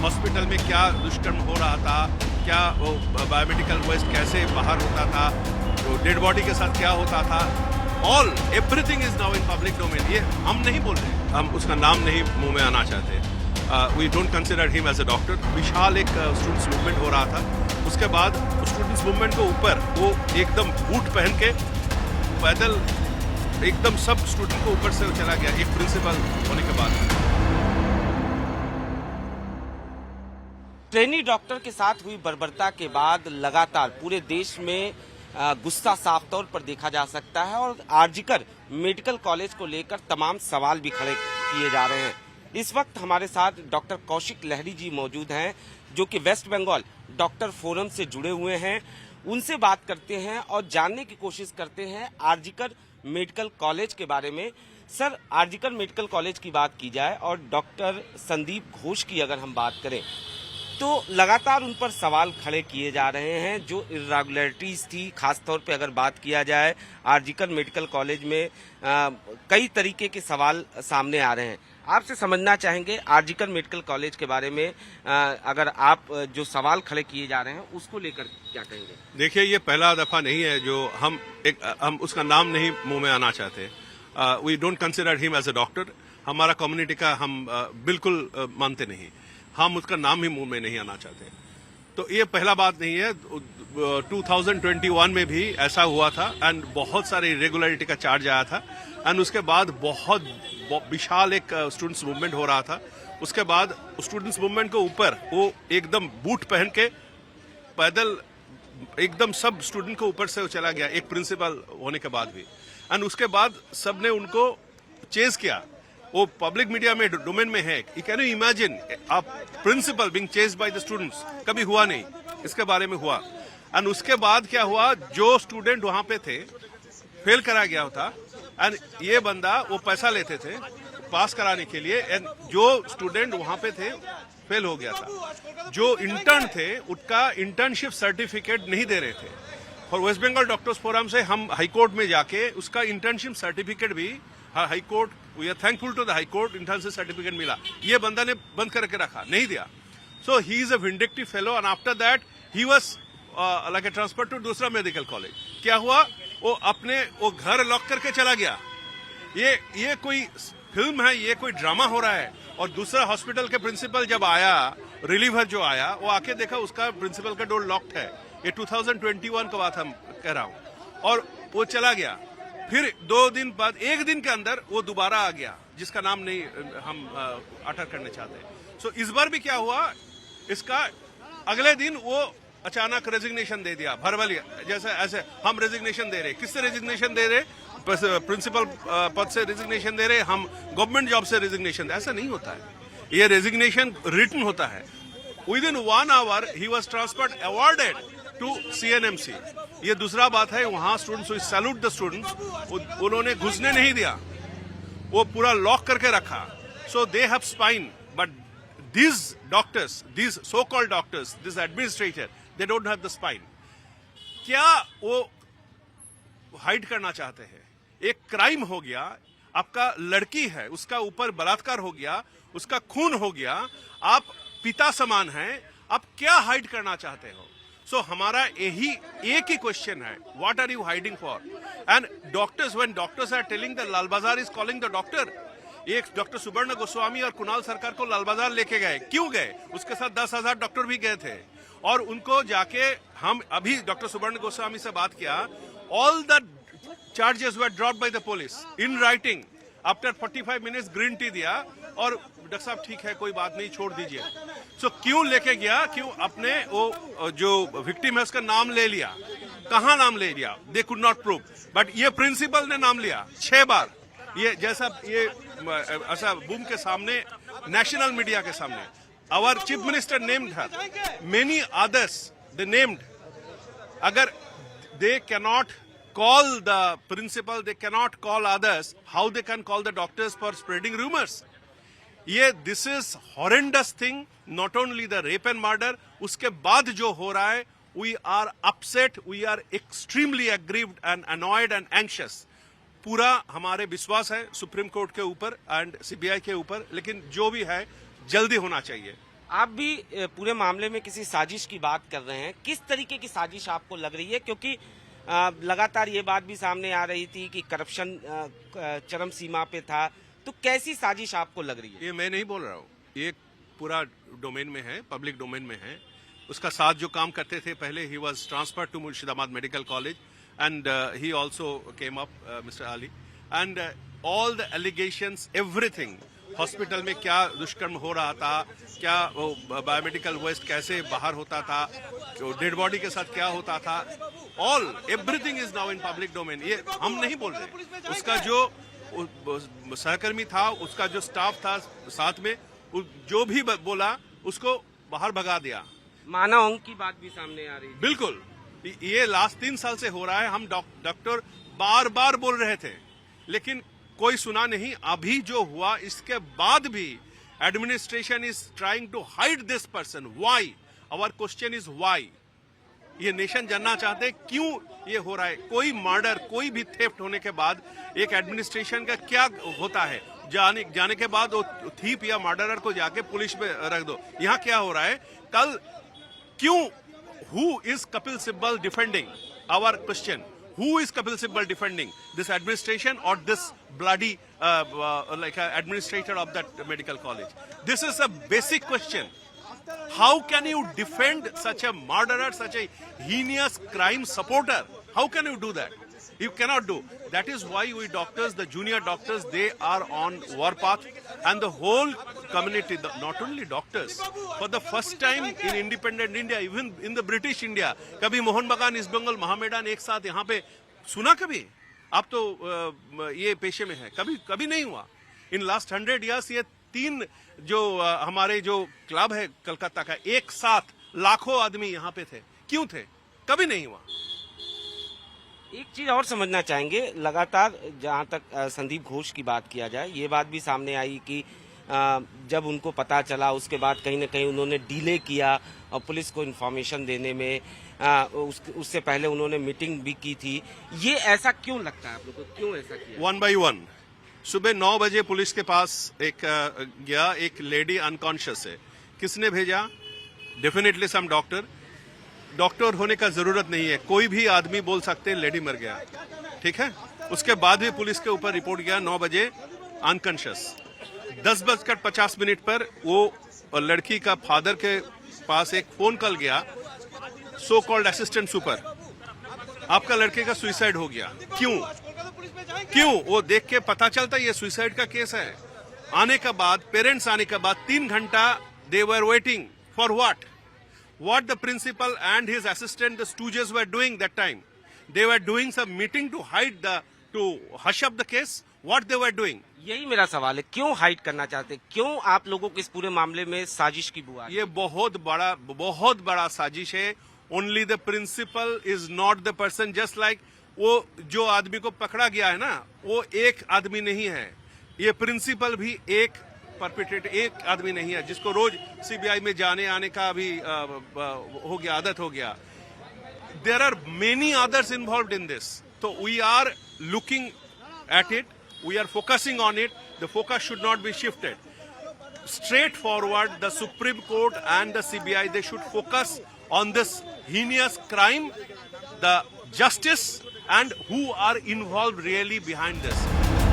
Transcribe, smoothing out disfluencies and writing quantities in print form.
Hospital में क्या दुष्कर्म हो रहा था, क्या वो बायोमेडिकल वेस्ट कैसे बाहर होता था, तो डेड बॉडी के साथ क्या होता था, all everything is now in public domain. ये हम नहीं बोल रहे, हम उसका नाम नहीं मुंह में आना चाहते। We don't consider him as a doctor. विशाल एक स्टूडेंट्स मूवमेंट हो रहा था, उसके बाद स्टूडेंट्स मूवमेंट के ऊपर वो एकदम बूट पहन के पैदल एकदम सब स्टूडेंट को ऊपर से चला गया, एक प्रिंसिपल होने के बाद। ट्रेनी डॉक्टर के साथ हुई बर्बरता के बाद लगातार पूरे देश में गुस्सा साफ तौर पर देखा जा सकता है और आरजीकर मेडिकल कॉलेज को लेकर तमाम सवाल भी खड़े किए जा रहे हैं। इस वक्त हमारे साथ डॉक्टर कौशिक लहरी जी मौजूद हैं, जो कि वेस्ट बंगाल डॉक्टर फोरम से जुड़े हुए हैं। उनसे बात करते हैं और जानने की कोशिश करते हैं आरजीकर मेडिकल कॉलेज के बारे में। सर, आरजीकर मेडिकल कॉलेज की बात की जाए और डॉक्टर संदीप घोष की अगर हम बात करें तो लगातार उन पर सवाल खड़े किए जा रहे हैं। जो इरेगुलरिटीज थी, खासतौर पे अगर बात किया जाए आरजीकर मेडिकल कॉलेज में कई तरीके के सवाल सामने आ रहे हैं। आपसे समझना चाहेंगे आरजीकर मेडिकल कॉलेज के बारे में, अगर आप जो सवाल खड़े किए जा रहे हैं उसको लेकर क्या कहेंगे? देखिए, ये पहला दफा नहीं है जो हम उसका नाम नहीं मुंह में आना चाहते। We don't consider him as a doctor. हमारा कम्युनिटी का हम बिल्कुल मानते नहीं, हम उसका नाम ही मुंह में नहीं आना चाहते। तो ये पहला बात नहीं है। 2021 में भी ऐसा हुआ था एंड बहुत सारे इरेगुलरिटी का चार्ज आया था एंड उसके बाद बहुत विशाल एक स्टूडेंट्स मूवमेंट हो रहा था। उसके बाद स्टूडेंट्स मूवमेंट के ऊपर वो एकदम बूट पहन के पैदल एकदम सब स्टूडेंट को ऊपर से चला गया, एक प्रिंसिपल होने के बाद भी। एंड उसके बाद सबने उनको चेज किया। वो पब्लिक मीडिया में डोमेन में है। You can you imagine a principal being chased by the students? कभी हुआ नहीं, इसके बारे में हुआ। एंड उसके बाद क्या हुआ, जो स्टूडेंट वहां पे थे फेल करा गया था एंड ये बंदा वो पैसा लेते थे पास कराने के लिए एंड जो स्टूडेंट वहां पे थे फेल हो गया था। जो इंटर्न थे उनका इंटर्नशिप सर्टिफिकेट नहीं दे रहे थे। और वेस्ट बंगाल डॉक्टर्स फोरम से हम हाईकोर्ट में जाके उसका इंटर्नशिप सर्टिफिकेट भी high court, we are thankful to the high court, internship certificate मिला। ये बंदा ने बंद करके रखा, नहीं दिया। So he is a vindictive fellow and after that he was like a transfer to दूसरा मेडिकल कॉलेज। क्या हुआ, वो घर लॉक करके चला गया। ये कोई फिल्म है, ये कोई ड्रामा हो रहा है। और दूसरा हॉस्पिटल के प्रिंसिपल जब आया, रिलीवर जो आया, वो आके देखा उसका प्रिंसिपल का डोर लॉक्ड है। ये 2021 का बात हम कह रहा हूं। और वो चला गया। फिर 2 दिन बाद, 1 दिन के अंदर वो दोबारा आ गया, जिसका नाम नहीं हम अटर करने चाहते। सो इस बार भी क्या हुआ, इसका अगले दिन वो अचानक रेजिग्नेशन दे दिया, भरवली जैसे। ऐसे हम रेजिग्नेशन दे रहे, किससे रेजिग्नेशन दे रहे? प्रिंसिपल पद से रेजिग्नेशन दे रहे, हम गवर्नमेंट जॉब से रेजिग्नेशन दे। ऐसा नहीं होता है। ये रेजिग्नेशन रिटन होता है। Within 1 hour he was transferred awarded to CNMC। ये दूसरा बात है, वहां स्टूडेंट्स सैल्यूट द स्टूडेंट्स, उन्होंने घुसने नहीं दिया, वो पूरा लॉक करके रखा। So they have spine, but these doctors, these so-called doctors, this administrator, they don't have the spine. क्या वो हाइड करना चाहते हैं? एक क्राइम हो गया, आपका लड़की है, उसका ऊपर बलात्कार हो गया, उसका खून हो गया, आप पिता समान हैं, आप क्या हाइड करना चाहते हो? सो हमारा यही एक ही क्वेश्चन है, what are you hiding for? And doctors, when doctors are telling the Lal Bazaar is calling the doctor. एक डॉक्टर सुवर्ण गोस्वामी और कुणाल सरकार को लाल बाजार लेके गए, क्यों गए? उसके साथ 10,000 डॉक्टर भी गए थे। और उनको जाके हम अभी डॉक्टर सुवर्ण गोस्वामी से बात किया, all the charges were dropped by the police in writing. After 45 minutes green tea दिया और डॉक्टर साहब ठीक है, कोई बात नहीं, छोड़ दीजिए। सो क्यों लेके गया? क्यों अपने वो जो विक्टिम है उसका नाम ले लिया? कहाँ नाम ले लिया? They could not prove, but ये प्रिंसिपल ने नाम लिया 6 बार। ये जैसा ये ऐसा बूम के सामने, नेशनल मीडिया के सामने, our chief minister named her, many others they named. अगर they cannot call the principal, they cannot call others, how they can call the doctors for spreading rumors? This is horrendous thing, not only the rape and murder, uske baad jo ho raha hai, we are upset, we are extremely aggrieved and annoyed and anxious. पूरा हमारे विश्वास है supreme court के ऊपर and CBI के ऊपर, लेकिन जो भी है जल्दी होना चाहिए। आप भी पूरे मामले में किसी साजिश की बात कर रहे हैं। किस तरीके की साजिश आपको लग रही है? क्योंकि लगातार ये बात भी सामने आ रही थी कि करप्शन चरम सीमा पे था, तो कैसी साजिश आपको लग रही है? ये मैं नहीं बोल रहा हूँ, ये पूरा डोमेन में है, पब्लिक डोमेन में है। उसका साथ जो काम करते थे पहले, he was transferred to Murshidabad medical college and he also came up, mister Ali, and all the allegations, everything, hospital में क्या दुष्कर्म हो रहा था, क्या बायोमेडिकल वेस्ट कैसे बाहर होता था, डेड बॉडी के साथ क्या होता था, all everything is now in public domain. ये हम नहीं बोल रहे। उसका जो सहकर्मी था, उसका जो स्टाफ था साथ में, जो भी बोला उसको बाहर भगा दिया। मानव अंग की बात भी सामने आ रही है। बिल्कुल, ये लास्ट 3 साल से हो रहा है। हम डॉक्टर बार बार बोल रहे थे, लेकिन कोई सुना नहीं। अभी जो हुआ, इसके बाद भी administration is trying to hide this person. Why? Our question is why. ये नेशन जानना चाहते हैं क्यों ये हो रहा है। कोई मर्डर, कोई भी थेफ्ट होने के बाद एक एडमिनिस्ट्रेशन का क्या होता है, जाने के बाद वो थीप या मर्डरर को जाके पुलिस में रख दो। यहाँ क्या हो रहा है? कल क्यों, who is Kapil Sibal defending? Our question, who is Kapil Sibal defending? This administration or this bloody administrator of that medical college? This is a basic question. How can you defend such a murderer, such a heinous crime supporter? How can you do that? You cannot do. That is why we doctors, the junior doctors, they are on warpath, and the whole community, not only doctors, for the first time in independent India, even in the British India, कभी मोहन बागान, east Bengal, महामेडान एक साथ यहाँ पे सुना कभी? आप तो ये पेशे में है, कभी नहीं हुआ। इन लास्ट 100 years ये 3 जो हमारे जो क्लब है कलकत्ता का, एक साथ लाखों आदमी यहाँ पे थे। क्यों थे? कभी नहीं हुआ। एक चीज और समझना चाहेंगे, लगातार जहां तक संदीप घोष की बात किया जाए, ये बात भी सामने आई कि जब उनको पता चला, उसके बाद कहीं ना कहीं उन्होंने डिले किया और पुलिस को इन्फॉर्मेशन देने में, उससे पहले उन्होंने मीटिंग भी की थी। ये ऐसा क्यों लगता है आप लोगों को? क्यों ऐसा किया? 1 by 1 सुबह 9 बजे पुलिस के पास गया, एक लेडी अनकॉन्शियस है। किसने भेजा? डेफिनेटली सम डॉक्टर होने का जरूरत नहीं है, कोई भी आदमी बोल सकते हैं लेडी मर गया, ठीक है। उसके बाद भी पुलिस के ऊपर रिपोर्ट गया 9 बजे अनकॉन्शियस। 10:50 पर वो लड़की का फादर के पास एक फोन कॉल गया, सो कॉल्ड असिस्टेंट सुपर, आपका लड़के का सुसाइड हो गया। क्यों? वो देख के पता चलता ये सुसाइड का केस है। आने के बाद, पेरेंट्स आने के बाद 3 घंटा they were waiting for what? What the principal and his assistant, the stooges, were doing that time? They were doing some meeting to to hush up the case. What they were doing? यही मेरा सवाल है, क्यों hide करना चाहते? क्यों आप लोगों को इस पूरे मामले में साजिश की बुआ? ये बहुत बड़ा साजिश है। Only the principal is not the person. Just like वो जो आदमी को पकड़ा गया है ना, वो एक आदमी नहीं है। ये प्रिंसिपल भी एक परपिट्रेटर, एक आदमी नहीं है, जिसको रोज सीबीआई में जाने आने का भी हो गया, आदत हो गया। There are many others involved in this. तो we are looking at it, we are focusing on it. The focus should not be shifted. Straightforward the Supreme Court and the CBI, they should focus on this heinous crime, the justice and who are involved really behind this.